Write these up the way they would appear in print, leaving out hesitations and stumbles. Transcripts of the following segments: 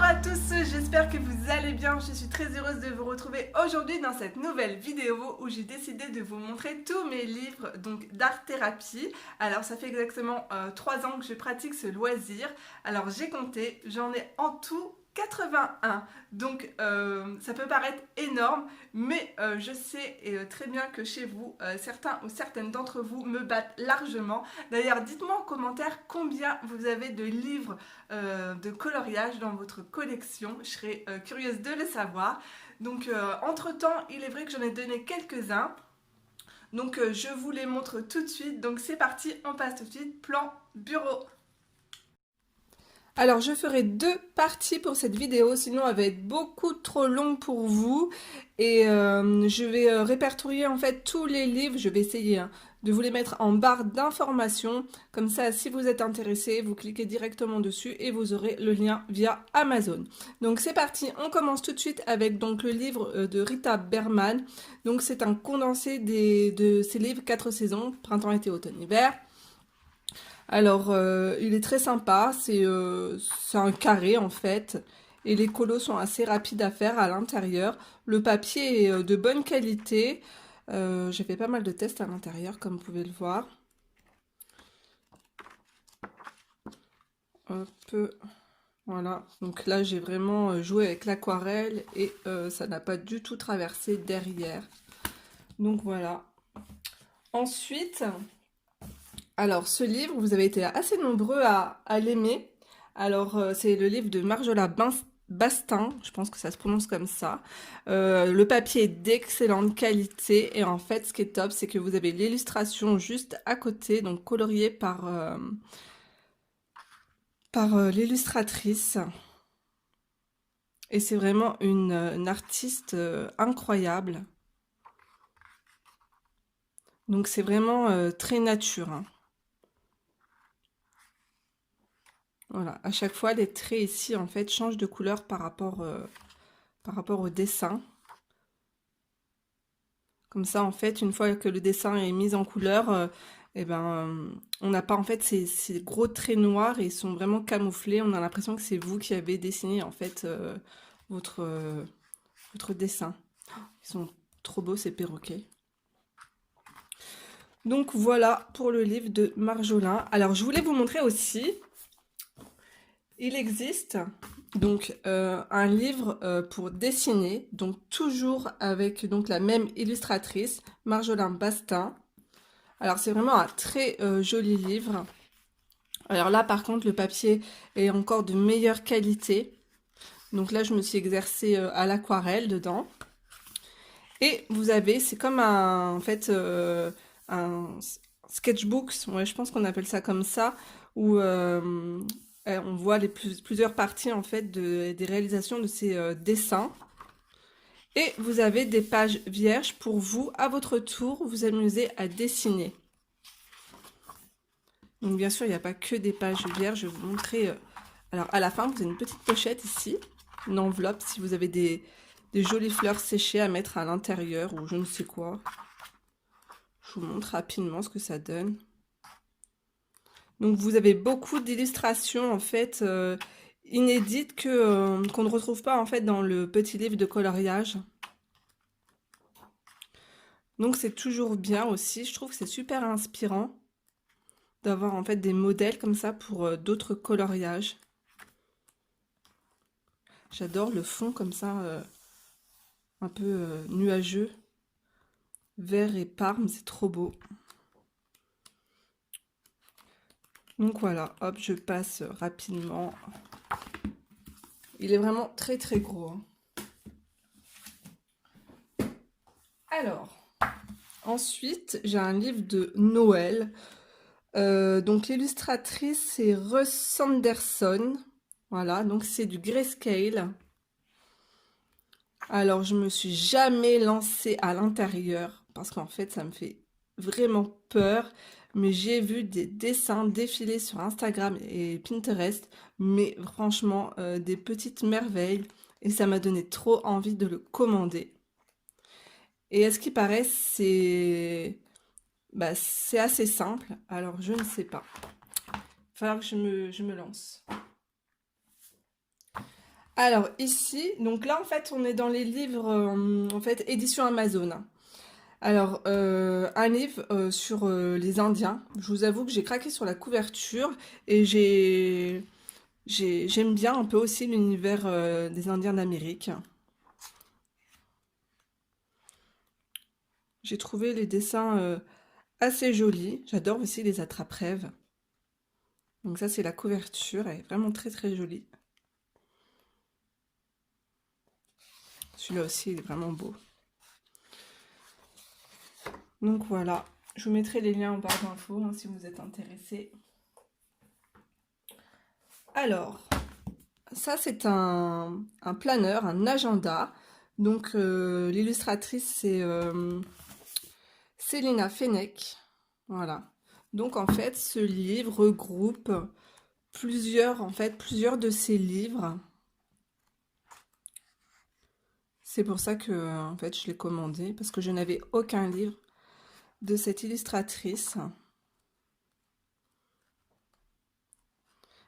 à tous, j'espère que vous allez bien. Je suis très heureuse de vous retrouver aujourd'hui dans cette nouvelle vidéo où j'ai décidé de vous montrer tous mes livres d'art thérapie. Alors ça fait exactement 3 ans que je pratique ce loisir. Alors j'ai compté, j'en ai en tout 81. Donc ça peut paraître énorme, mais je sais très bien que chez vous, certains ou certaines d'entre vous me battent largement. D'ailleurs, dites-moi en commentaire combien vous avez de livres de coloriage dans votre collection. Je serais curieuse de le savoir. Donc entre-temps, il est vrai que j'en ai donné quelques-uns. Donc je vous les montre tout de suite. Donc c'est parti, on passe tout de suite. Plan bureau. Alors je ferai 2 parties pour cette vidéo, sinon elle va être beaucoup trop longue pour vous. Et je vais répertorier en fait tous les livres, je vais essayer de vous les mettre en barre d'informations. Comme ça, si vous êtes intéressé, vous cliquez directement dessus et vous aurez le lien via Amazon. Donc c'est parti, on commence tout de suite avec donc le livre de Rita Berman. Donc c'est un condensé de ses livres 4 saisons, printemps, été, automne, hiver. Alors, il est très sympa, c'est un carré en fait, et les colos sont assez rapides à faire à l'intérieur. Le papier est de bonne qualité. J'ai fait pas mal de tests à l'intérieur, comme vous pouvez le voir. Hop, voilà. Donc là, j'ai vraiment joué avec l'aquarelle et ça n'a pas du tout traversé derrière. Donc voilà. Ensuite, alors, ce livre, vous avez été assez nombreux à l'aimer. Alors, c'est le livre de Marjolin Bastin, je pense que ça se prononce comme ça. Le papier est d'excellente qualité et en fait, ce qui est top, c'est que vous avez l'illustration juste à côté, donc coloriée par l'illustratrice. Et c'est vraiment une artiste incroyable. Donc, c'est vraiment très nature, hein. Voilà, à chaque fois, les traits ici, en fait, changent de couleur par rapport au dessin. Comme ça, en fait, une fois que le dessin est mis en couleur, eh ben, on n'a pas, en fait, ces gros traits noirs et ils sont vraiment camouflés. On a l'impression que c'est vous qui avez dessiné, en fait, votre, euh, votre dessin. Ils sont trop beaux, ces perroquets. Donc, voilà pour le livre de Marjolin. Alors, je voulais vous montrer aussi... Il existe donc un livre pour dessiner, donc toujours avec donc la même illustratrice, Marjolin Bastin. Alors c'est vraiment un très joli livre. Alors là par contre le papier est encore de meilleure qualité. Donc là je me suis exercée à l'aquarelle dedans. Et vous avez, c'est comme en fait un sketchbook, ouais, je pense qu'on appelle ça comme ça, où on voit plusieurs parties en fait des réalisations de ces dessins. Et vous avez des pages vierges pour vous, à votre tour, vous amuser à dessiner. Donc bien sûr, il n'y a pas que des pages vierges, je vais vous montrer. Alors à la fin, vous avez une petite pochette ici, une enveloppe si vous avez des jolies fleurs séchées à mettre à l'intérieur ou je ne sais quoi. Je vous montre rapidement ce que ça donne. Donc vous avez beaucoup d'illustrations en fait inédites qu'on ne retrouve pas en fait dans le petit livre de coloriage. Donc c'est toujours bien aussi, je trouve que c'est super inspirant d'avoir en fait des modèles comme ça pour d'autres coloriages. J'adore le fond comme ça, un peu nuageux, vert et parme, c'est trop beau. Donc voilà, hop, je passe rapidement. Il est vraiment très très gros, hein. Alors, ensuite, j'ai un livre de Noël. Donc l'illustratrice, c'est Russ Sanderson. Voilà, donc c'est du grayscale. Alors, je me suis jamais lancée à l'intérieur parce qu'en fait, ça me fait vraiment peur. Mais j'ai vu des dessins défiler sur Instagram et Pinterest, mais franchement, des petites merveilles. Et ça m'a donné trop envie de le commander. Et à ce qui paraît, c'est assez simple. Alors, je ne sais pas. Il va falloir que je me lance. Alors ici, donc là en fait on est dans les livres en fait édition Amazon. Alors un livre sur les Indiens. Je vous avoue que j'ai craqué sur la couverture et j'aime bien un peu aussi l'univers des Indiens d'Amérique. J'ai trouvé les dessins assez jolis. J'adore aussi les attrape-rêves. Donc ça c'est la couverture, elle est vraiment très très jolie. Celui-là aussi il est vraiment beau. Donc voilà, je vous mettrai les liens en barre d'infos hein, si vous êtes intéressés. Alors, ça c'est un planeur, un agenda. Donc l'illustratrice c'est Célina Fennec. Voilà. Donc en fait, ce livre regroupe plusieurs de ses livres. C'est pour ça que en fait je l'ai commandé parce que je n'avais aucun livre de cette illustratrice.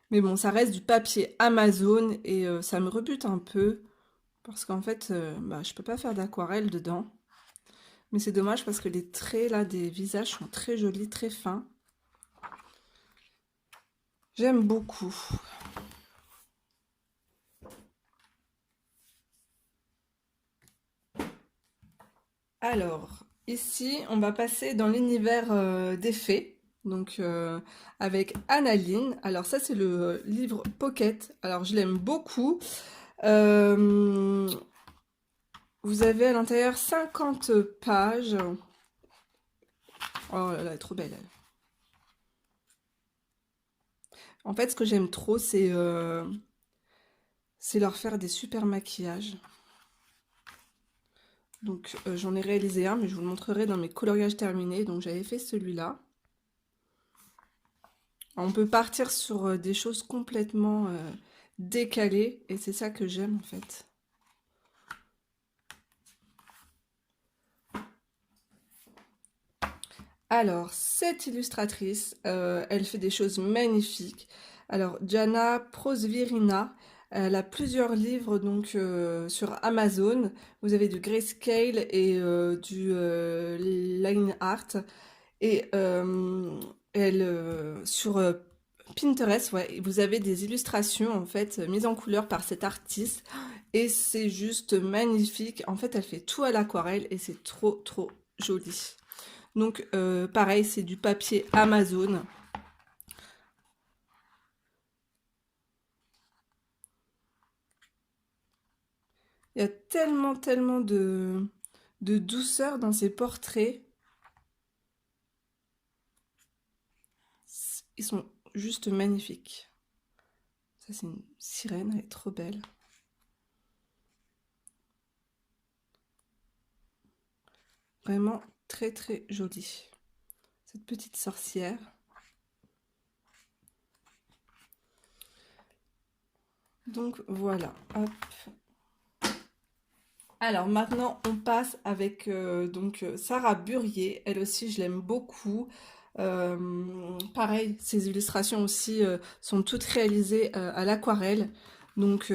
Mais bon, ça reste du papier Amazon et ça me rebute un peu parce qu'en fait, bah, je peux pas faire d'aquarelle dedans. Mais c'est dommage parce que les traits là des visages sont très jolis, très fins. J'aime beaucoup. Alors, ici, on va passer dans l'univers des fées. Donc, avec Annaline. Alors, ça, c'est le livre Pocket. Alors, je l'aime beaucoup. Euh, vous avez à l'intérieur 50 pages. Oh là là, elle est trop belle, elle. En fait, ce que j'aime trop, c'est leur faire des super maquillages. Donc, j'en ai réalisé un, mais je vous le montrerai dans mes coloriages terminés. Donc, j'avais fait celui-là. On peut partir sur des choses complètement décalées, et c'est ça que j'aime en fait. Alors, cette illustratrice, elle fait des choses magnifiques. Alors, Jana Prosvirina, elle a plusieurs livres donc sur Amazon. Vous avez du grayscale et du line art. Et elle sur Pinterest, ouais, vous avez des illustrations en fait mises en couleur par cette artiste et c'est juste magnifique. En fait, elle fait tout à l'aquarelle et c'est trop trop joli. Donc pareil, c'est du papier Amazon. Il y a tellement tellement de douceur dans ces portraits. Ils sont juste magnifiques. Ça, c'est une sirène, elle est trop belle. Vraiment très très jolie. Cette petite sorcière. Donc voilà, hop. Alors maintenant on passe avec Sarah Burier, elle aussi je l'aime beaucoup. Pareil, ses illustrations aussi sont toutes réalisées à l'aquarelle, donc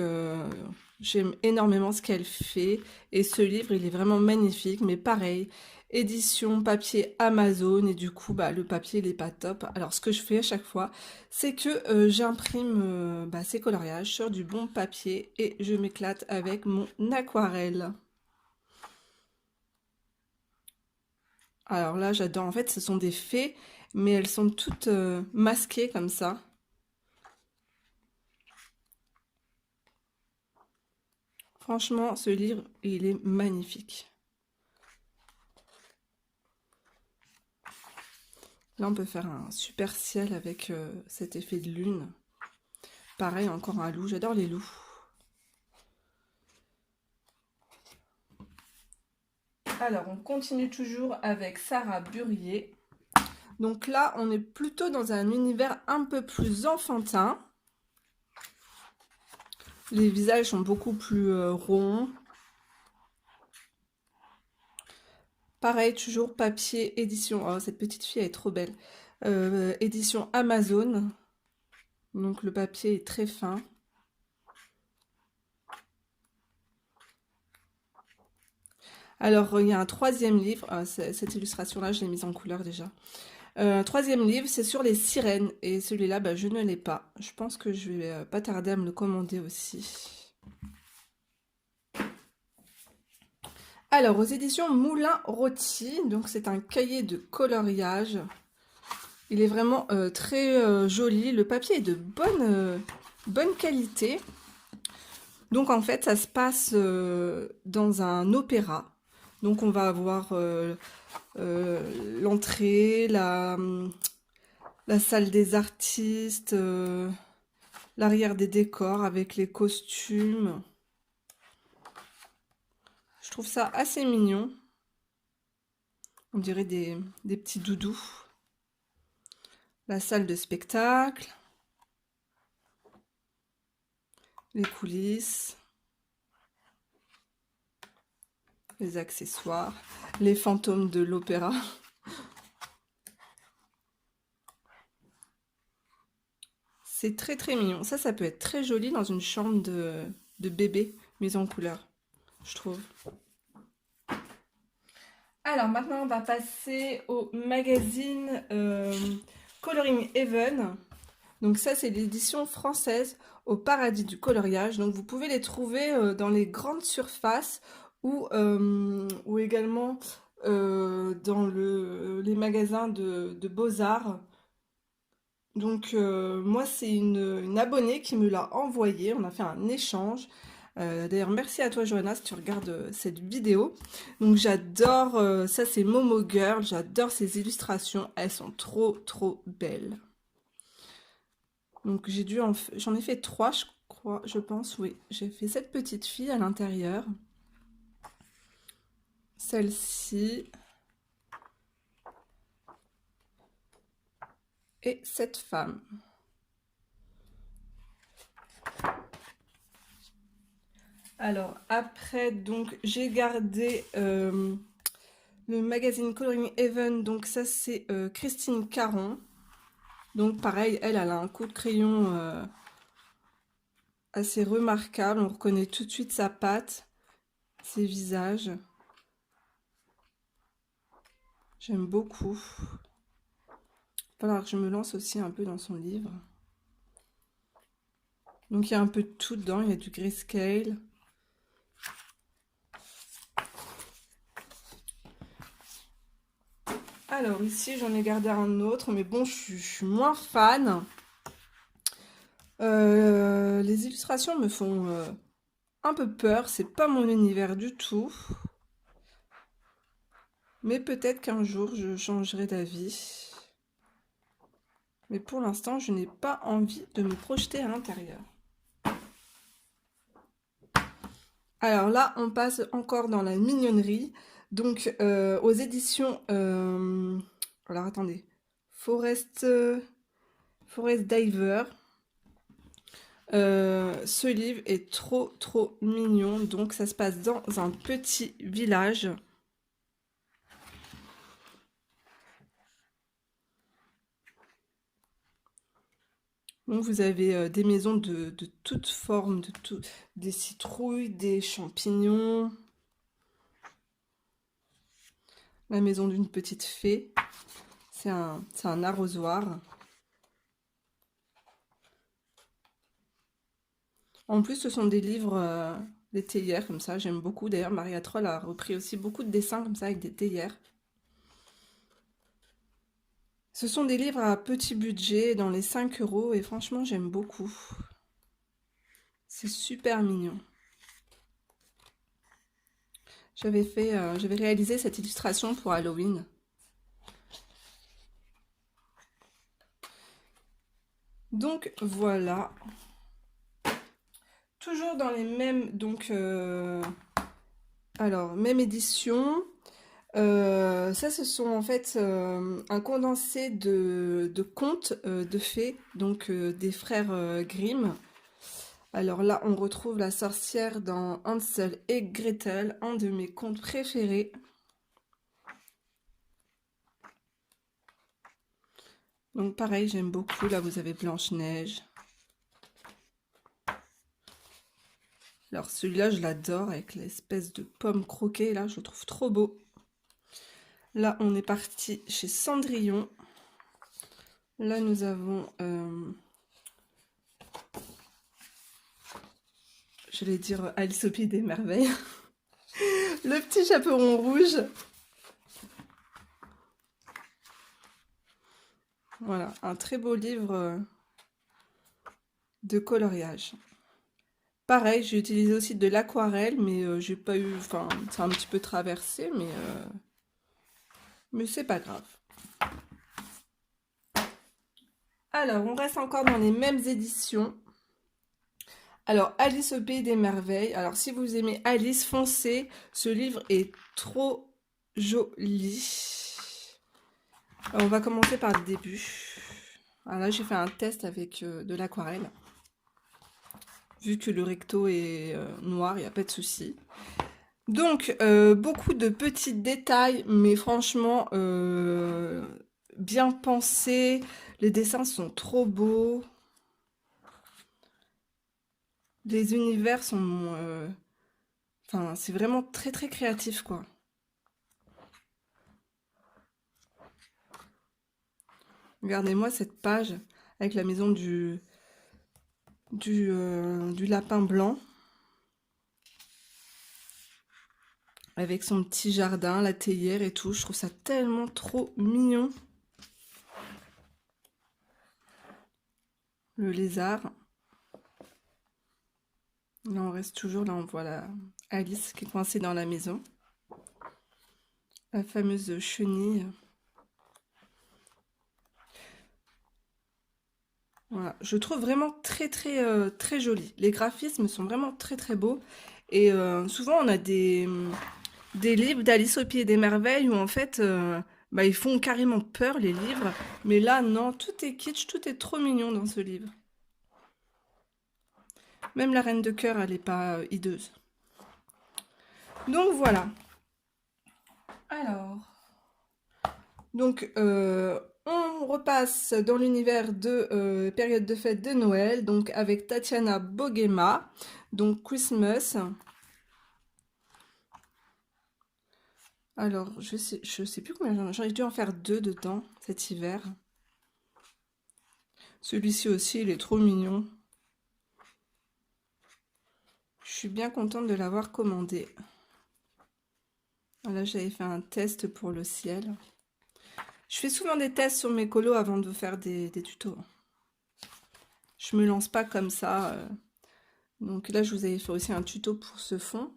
j'aime énormément ce qu'elle fait et ce livre il est vraiment magnifique, mais pareil, édition papier Amazon et du coup bah, le papier il est pas top. Alors ce que je fais à chaque fois c'est que j'imprime bah, ces coloriages sur du bon papier et je m'éclate avec mon aquarelle. Alors là, j'adore. En fait, ce sont des fées, mais elles sont toutes masquées comme ça. Franchement, ce livre, il est magnifique. Là, on peut faire un super ciel avec cet effet de lune. Pareil, encore un loup. J'adore les loups. Alors, on continue toujours avec Sarah Burier. Donc là, on est plutôt dans un univers un peu plus enfantin. Les visages sont beaucoup plus ronds. Pareil, toujours papier, édition. Oh, cette petite fille, elle est trop belle. Édition Amazon. Donc le papier est très fin. Alors, il y a un troisième livre. Cette illustration-là, je l'ai mise en couleur déjà. Troisième livre, c'est sur les sirènes. Et celui-là, bah, je ne l'ai pas. Je pense que je vais pas tarder à me le commander aussi. Alors, aux éditions Moulin Rôti, donc c'est un cahier de coloriage. Il est vraiment très joli. Le papier est de bonne qualité. Donc en fait, ça se passe dans un opéra. Donc on va avoir l'entrée, la salle des artistes, l'arrière des décors avec les costumes. Je trouve ça assez mignon. On dirait des petits doudous. La salle de spectacle. Les coulisses. Les accessoires. Les fantômes de l'opéra. C'est très très mignon. Ça peut être très joli dans une chambre de bébé mise en couleur, je trouve. Alors maintenant, on va passer au magazine Coloring Heaven. Donc ça, c'est l'édition française au paradis du coloriage. Donc vous pouvez les trouver dans les grandes surfaces ou également dans les magasins de beaux-arts. Donc moi, c'est une abonnée qui me l'a envoyé. On a fait un échange. D'ailleurs, merci à toi, Johanna, si tu regardes cette vidéo. Donc j'adore, ça c'est Momo Girl, j'adore ces illustrations. Elles sont trop belles. Donc j'en ai fait 3, je crois, je pense, oui. J'ai fait cette petite fille à l'intérieur. Celle-ci. Et cette femme. Alors après, donc j'ai gardé le magazine Coloring Heaven. Donc ça c'est Christine Caron. Donc pareil, elle a un coup de crayon assez remarquable. On reconnaît tout de suite sa patte, ses visages. J'aime beaucoup. Il va falloir que je me lance aussi un peu dans son livre. Donc il y a un peu de tout dedans, il y a du grayscale. Alors ici j'en ai gardé un autre, mais bon je suis moins fan. Les illustrations me font un peu peur, c'est pas mon univers du tout. Mais peut-être qu'un jour je changerai d'avis. Mais pour l'instant je n'ai pas envie de me projeter à l'intérieur. Alors là, on passe encore dans la mignonnerie. Donc, aux éditions... alors, attendez. Forest Diver. Ce livre est trop mignon. Donc, ça se passe dans un petit village. Donc, vous avez des maisons de toutes formes, des citrouilles, des champignons. La maison d'une petite fée. C'est un arrosoir. En plus, ce sont des livres, des théières comme ça, j'aime beaucoup. D'ailleurs, Maria Troll a repris aussi beaucoup de dessins comme ça avec des théières. Ce sont des livres à petit budget, dans les 5 €, et franchement, j'aime beaucoup. C'est super mignon. J'avais réalisé cette illustration pour Halloween. Donc voilà. Toujours dans les mêmes, donc alors même édition. Ça, ce sont en fait un condensé de contes de fées, donc des frères Grimm. Alors là, on retrouve la sorcière dans Hansel et Gretel, un de mes contes préférés. Donc pareil, j'aime beaucoup. Là, vous avez Blanche-Neige. Alors celui-là, je l'adore avec l'espèce de pomme croquée, là, je le trouve trop beau. Là, on est parti chez Cendrillon. Là, nous avons, j'allais dire Alice au Pays des Merveilles. Le petit chaperon rouge. Voilà, un très beau livre de coloriage. Pareil, j'ai utilisé aussi de l'aquarelle, mais j'ai pas eu, enfin, c'est un petit peu traversé, mais c'est pas grave. Alors, on reste encore dans les mêmes éditions. Alors, Alice au Pays des Merveilles. Alors, si vous aimez Alice, foncez. Ce livre est trop joli. Alors, on va commencer par le début. Alors là, j'ai fait un test avec de l'aquarelle. Vu que le recto est noir, il n'y a pas de souci. Donc, beaucoup de petits détails, mais franchement, bien pensés. Les dessins sont trop beaux. Les univers sont... Enfin, c'est vraiment très très créatif, quoi. Regardez-moi cette page avec la maison du lapin blanc. Avec son petit jardin, la théière et tout. Je trouve ça tellement trop mignon. Le lézard. Là, on reste toujours. Là, on voit Alice qui est coincée dans la maison. La fameuse chenille. Voilà. Je trouve vraiment très, très, très joli. Les graphismes sont vraiment très, très beaux. Et souvent, on a des livres d'Alice au Pays des Merveilles où, en fait, bah, ils font carrément peur, les livres. Mais là, non, tout est kitsch, tout est trop mignon dans ce livre. Même la Reine de Cœur, elle n'est pas hideuse. Donc voilà. Alors, donc on repasse dans l'univers de période de fête de Noël, donc avec Tatiana Bogema, donc Christmas. Alors, je sais plus combien j'en ai dû en faire 2 dedans cet hiver. Celui-ci aussi, il est trop mignon. Je suis bien contente de l'avoir commandé. Là, j'avais fait un test pour le ciel. Je fais souvent des tests sur mes colos avant de faire des tutos. Je me lance pas comme ça. Donc là, je vous avais fait aussi un tuto pour ce fond.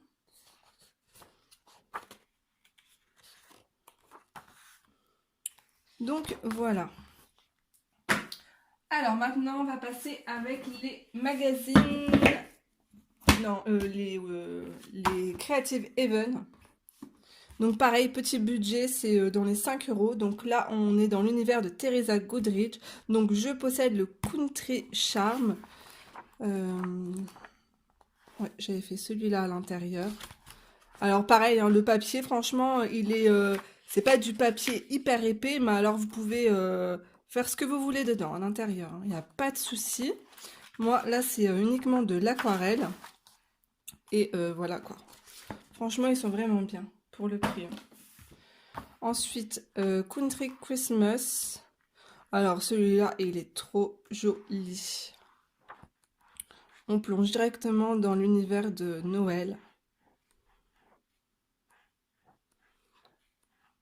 Donc voilà. Alors maintenant, on va passer avec les magazines. Non, les Creative Haven. Donc pareil, petit budget, c'est dans les 5 euros. Donc là, on est dans l'univers de Teresa Goodrich. Donc je possède le Country Charm. Ouais, j'avais fait celui-là à l'intérieur. Alors pareil, hein, le papier, franchement, il est... c'est pas du papier hyper épais, mais alors vous pouvez faire ce que vous voulez dedans, à l'intérieur. Il n'y a pas de souci. Moi, là, c'est uniquement de l'aquarelle. Et voilà, quoi. Franchement, ils sont vraiment bien pour le prix. Ensuite, Country Christmas. Alors, celui-là, il est trop joli. On plonge directement dans l'univers de Noël.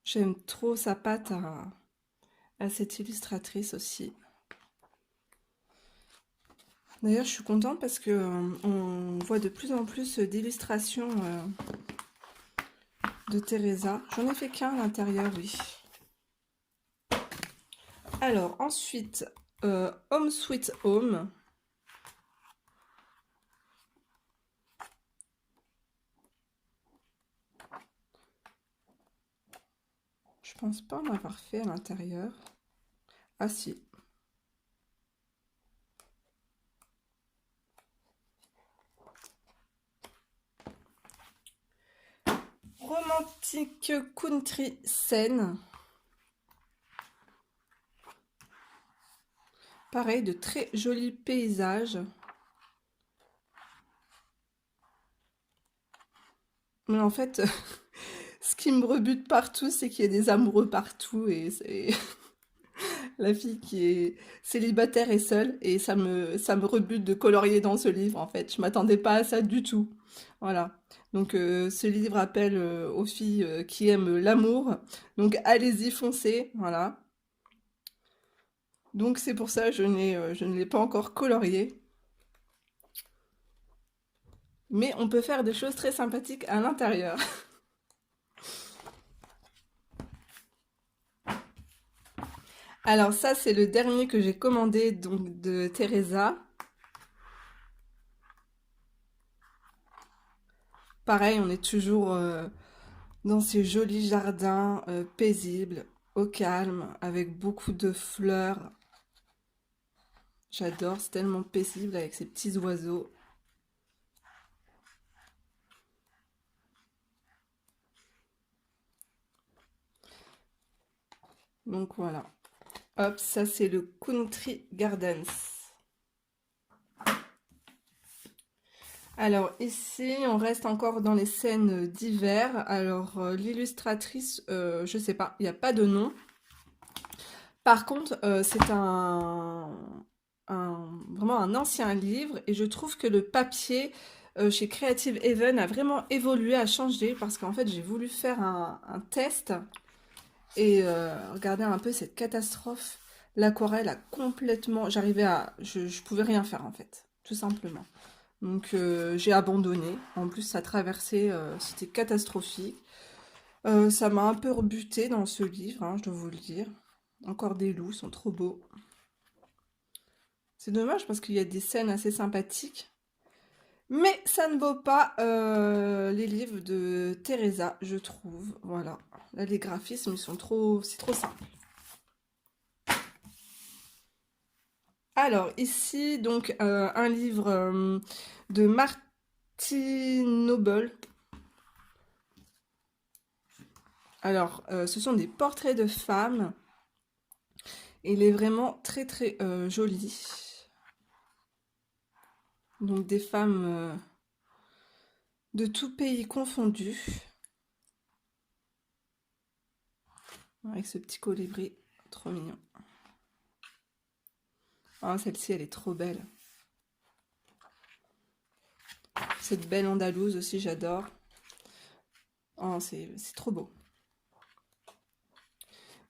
J'aime trop sa patte à cette illustratrice aussi. D'ailleurs, je suis contente parce que on voit de plus en plus d'illustrations de Teresa. J'en ai fait qu'un à l'intérieur, oui. Alors, ensuite, Home Sweet Home. Je pense pas en avoir fait à l'intérieur. Ah si. Romantique country scène. Pareil, de très jolis paysages. Mais en fait, ce qui me rebute partout, c'est qu'il y a des amoureux partout et c'est la fille qui est célibataire et seule et ça me rebute de colorier dans ce livre en fait. Je m'attendais pas à ça du tout. Voilà. Donc ce livre appelle aux filles qui aiment l'amour. Donc allez-y, foncez. Voilà. Donc c'est pour ça que je ne l'ai pas encore colorié. Mais on peut faire des choses très sympathiques à l'intérieur. Alors ça, c'est le dernier que j'ai commandé donc de Teresa. Pareil, on est toujours dans ces jolis jardins paisibles, au calme, avec beaucoup de fleurs. J'adore, c'est tellement paisible avec ces petits oiseaux. Donc voilà. Hop, ça c'est le Country Gardens. Alors ici, on reste encore dans les scènes d'hiver. Alors l'illustratrice, je sais pas, il n'y a pas de nom. Par contre, c'est vraiment un ancien livre et je trouve que le papier chez Creative Haven a vraiment évolué, a changé parce qu'en fait j'ai voulu faire un test et regarder un peu cette catastrophe. L'aquarelle a complètement... Je pouvais rien faire en fait, tout simplement. Donc j'ai abandonné. En plus ça traversait, c'était catastrophique. Ça m'a un peu rebuté dans ce livre, hein, je dois vous le dire. Encore des loups, ils sont trop beaux. C'est dommage parce qu'il y a des scènes assez sympathiques. Mais ça ne vaut pas les livres de Teresa, je trouve. Voilà. Là, les graphismes, ils sont trop... C'est trop simple. Alors, ici, donc, un livre de Martin Noble. Alors, ce sont des portraits de femmes. Il est vraiment très, très joli. Donc, des femmes de tout pays confondu. Avec ce petit colibri, trop mignon. Ah, celle-ci, elle est trop belle. Cette belle andalouse aussi, j'adore. Oh, c'est trop beau.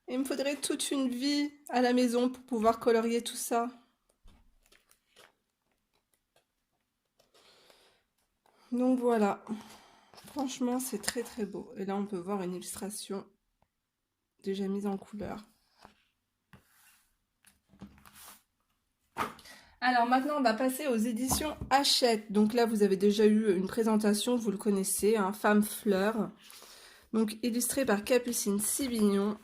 Il me faudrait toute une vie à la maison pour pouvoir colorier tout ça. Donc voilà. Franchement, c'est très très beau. Et là, on peut voir une illustration déjà mise en couleur. Alors maintenant, on va passer aux éditions Hachette. Donc là, vous avez déjà eu une présentation, vous le connaissez, hein, Femme Fleur. Donc illustré par Capucine Sivignon.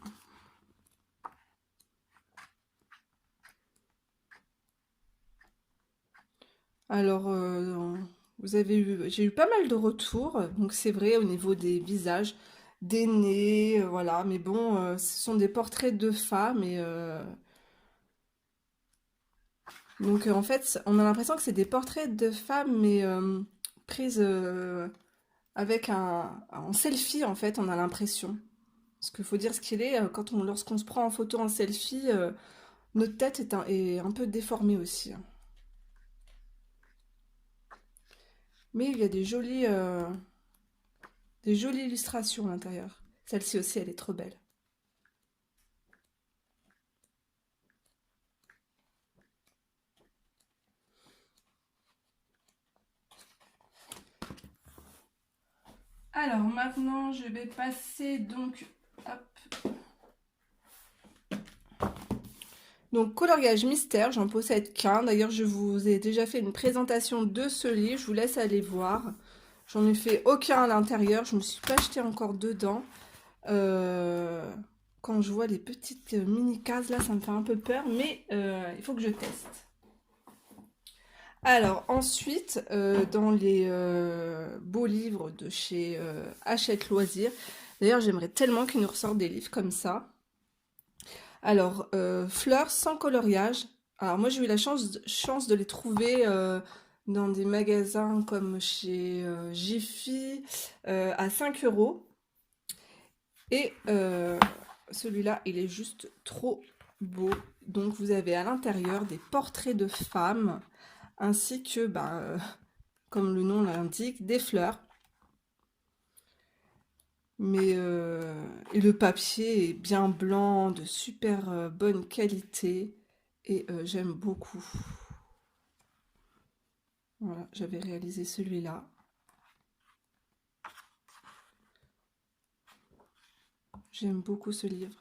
Alors, j'ai eu pas mal de retours, donc c'est vrai au niveau des visages, des nez, voilà. Mais bon, ce sont des portraits de femmes et donc en fait, on a l'impression que c'est des portraits de femmes, mais prises avec en selfie en fait, on a l'impression. Parce qu'il faut dire ce qu'il est, lorsqu'on se prend en photo en selfie, notre tête est un peu déformée aussi, hein. Mais il y a des jolies illustrations à l'intérieur. Celle-ci aussi, elle est trop belle. Alors maintenant, je vais passer donc... Hop. Donc coloriage mystère, j'en possède qu'un. D'ailleurs, je vous ai déjà fait une présentation de ce livre. Je vous laisse aller voir. J'en ai fait aucun à l'intérieur. Je me suis pas jetée encore dedans. Quand je vois les petites mini cases là, ça me fait un peu peur. Mais il faut que je teste. Alors ensuite, dans les beaux livres de chez Hachette Loisirs, d'ailleurs j'aimerais tellement qu'ils nous ressortent des livres comme ça. Alors, fleurs sans coloriage. Alors moi j'ai eu la chance de les trouver dans des magasins comme chez Jiffy à 5 euros. Et celui-là, il est juste trop beau. Donc vous avez à l'intérieur des portraits de femmes ainsi que, comme le nom l'indique, des fleurs. Et le papier est bien blanc, de super bonne qualité. Et j'aime beaucoup. Voilà, j'avais réalisé celui-là. J'aime beaucoup ce livre.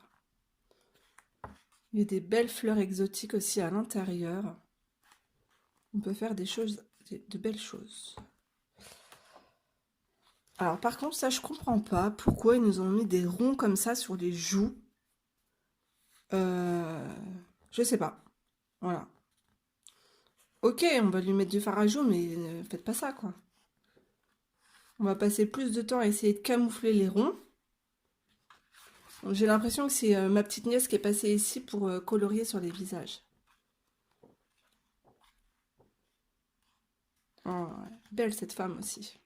Il y a des belles fleurs exotiques aussi à l'intérieur. On peut faire des choses, de belles choses. Alors par contre, ça je comprends pas pourquoi ils nous ont mis des ronds comme ça sur les joues. Euh, je sais pas. Voilà. Ok, on va lui mettre du fard à joues, mais faites pas ça quoi. On va passer plus de temps à essayer de camoufler les ronds. J'ai l'impression que c'est ma petite nièce qui est passée ici pour colorier sur les visages. Oh, ouais. Belle cette femme aussi.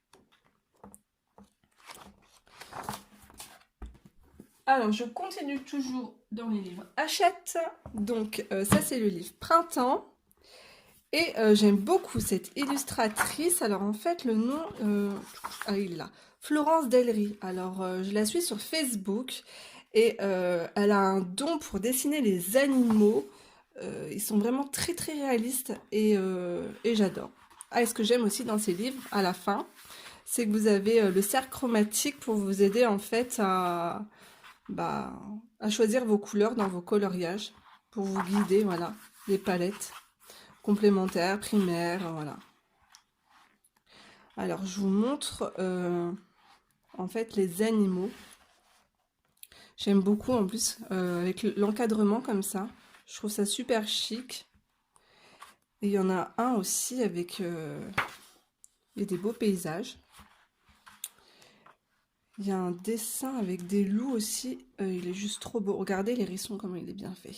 Alors, je continue toujours dans les livres Hachette. Donc, ça, c'est le livre Printemps. Et j'aime beaucoup cette illustratrice. Alors, en fait, le nom... il est là. Florence Delry. Alors, je la suis sur Facebook. Et elle a un don pour dessiner les animaux. Ils sont vraiment très, très réalistes. Et j'adore. Ah, et ce que j'aime aussi dans ces livres, à la fin, c'est que vous avez le cercle chromatique pour vous aider, en fait, à choisir vos couleurs dans vos coloriages pour vous guider, voilà, les palettes complémentaires, primaires, voilà. Alors, je vous montre en fait les animaux. J'aime beaucoup en plus avec l'encadrement comme ça. Je trouve ça super chic. Et il y en a un aussi avec il y a des beaux paysages. Il y a un dessin avec des loups aussi. Il est juste trop beau. Regardez l'hérisson, comment il est bien fait.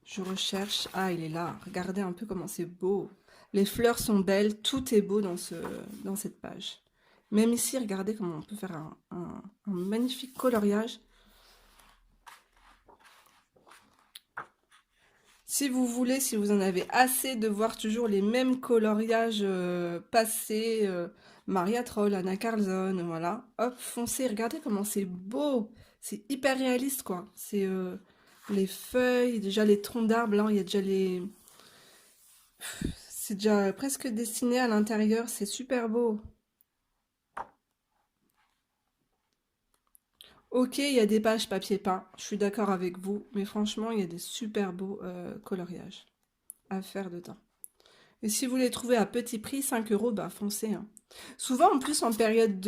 Je recherche. Ah, il est là. Regardez un peu comment c'est beau. Les fleurs sont belles. Tout est beau dans cette page. Même ici, regardez comment on peut faire un magnifique coloriage. Si vous voulez, si vous en avez assez de voir toujours les mêmes coloriages passés, Maria Troll, Anna Carlson, voilà. Hop, foncez, regardez comment c'est beau. C'est hyper réaliste, quoi. C'est les feuilles, déjà les troncs d'arbres, là, il y a déjà les... C'est déjà presque dessiné à l'intérieur, c'est super beau. Ok, il y a des pages papier peint, je suis d'accord avec vous, mais franchement, il y a des super beaux coloriages à faire dedans. Et si vous les trouvez à petit prix, 5 euros, bah foncez, hein. Souvent, en plus, en période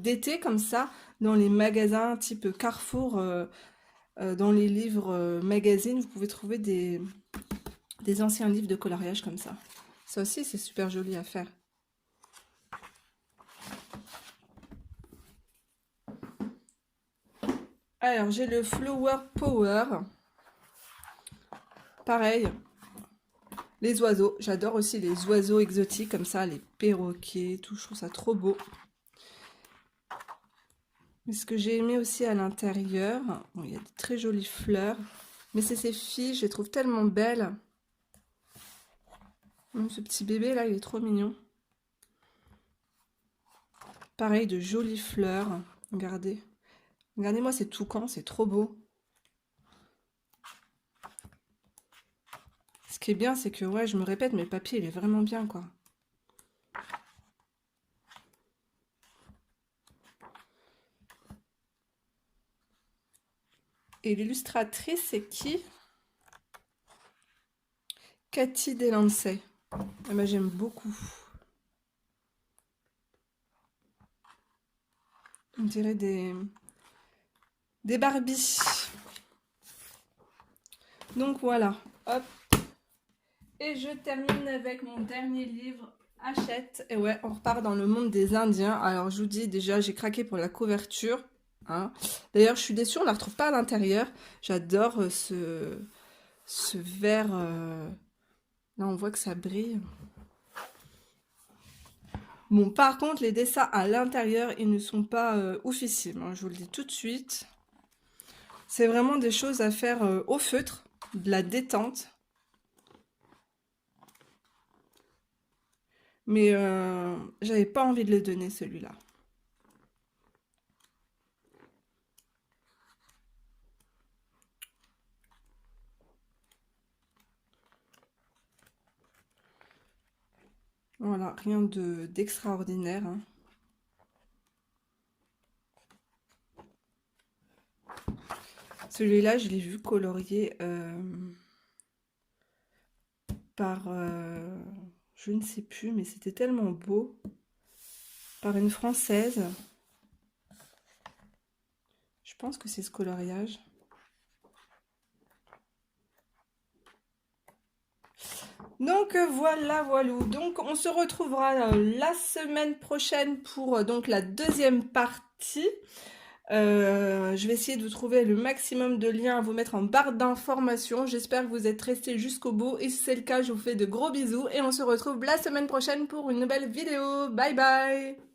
d'été, comme ça, dans les magasins type Carrefour, dans les livres magazines, vous pouvez trouver des anciens livres de coloriage comme ça. Ça aussi, c'est super joli à faire. Alors, j'ai le Flower Power. Pareil, les oiseaux. J'adore aussi les oiseaux exotiques comme ça, les perroquets, tout. Je trouve ça trop beau. Mais ce que j'ai aimé aussi à l'intérieur, bon, il y a de très jolies fleurs. Mais c'est ces filles, je les trouve tellement belles. Ce petit bébé là, il est trop mignon. Pareil, de jolies fleurs. Regardez. Regardez-moi ces toucans, c'est trop beau. Ce qui est bien, c'est que, ouais, je me répète, mais le papier, il est vraiment bien, quoi. Et l'illustratrice, c'est qui? Cathy Delancey. Ah bah, j'aime beaucoup. On dirait des Barbies. Donc voilà, hop. Et je termine avec mon dernier livre, Hachette. Et ouais, on repart dans le monde des Indiens. Alors je vous dis déjà, j'ai craqué pour la couverture, hein. D'ailleurs, je suis déçue, on ne la retrouve pas à l'intérieur. J'adore ce vert. Là, on voit que ça brille. Bon, par contre, les dessins à l'intérieur, ils ne sont pas oufissimes, hein, je vous le dis tout de suite. C'est vraiment des choses à faire au feutre, de la détente. Mais j'avais pas envie de le donner, celui-là. Voilà, rien d'extraordinaire, hein. Celui-là, je l'ai vu colorié par, je ne sais plus, mais c'était tellement beau, par une Française. Je pense que c'est ce coloriage. Donc voilà, voilà. Donc on se retrouvera la semaine prochaine pour donc la deuxième partie. Je vais essayer de vous trouver le maximum de liens à vous mettre en barre d'informations. J'espère que vous êtes restés jusqu'au bout. Et si c'est le cas, je vous fais de gros bisous. Et on se retrouve la semaine prochaine pour une nouvelle vidéo. Bye bye!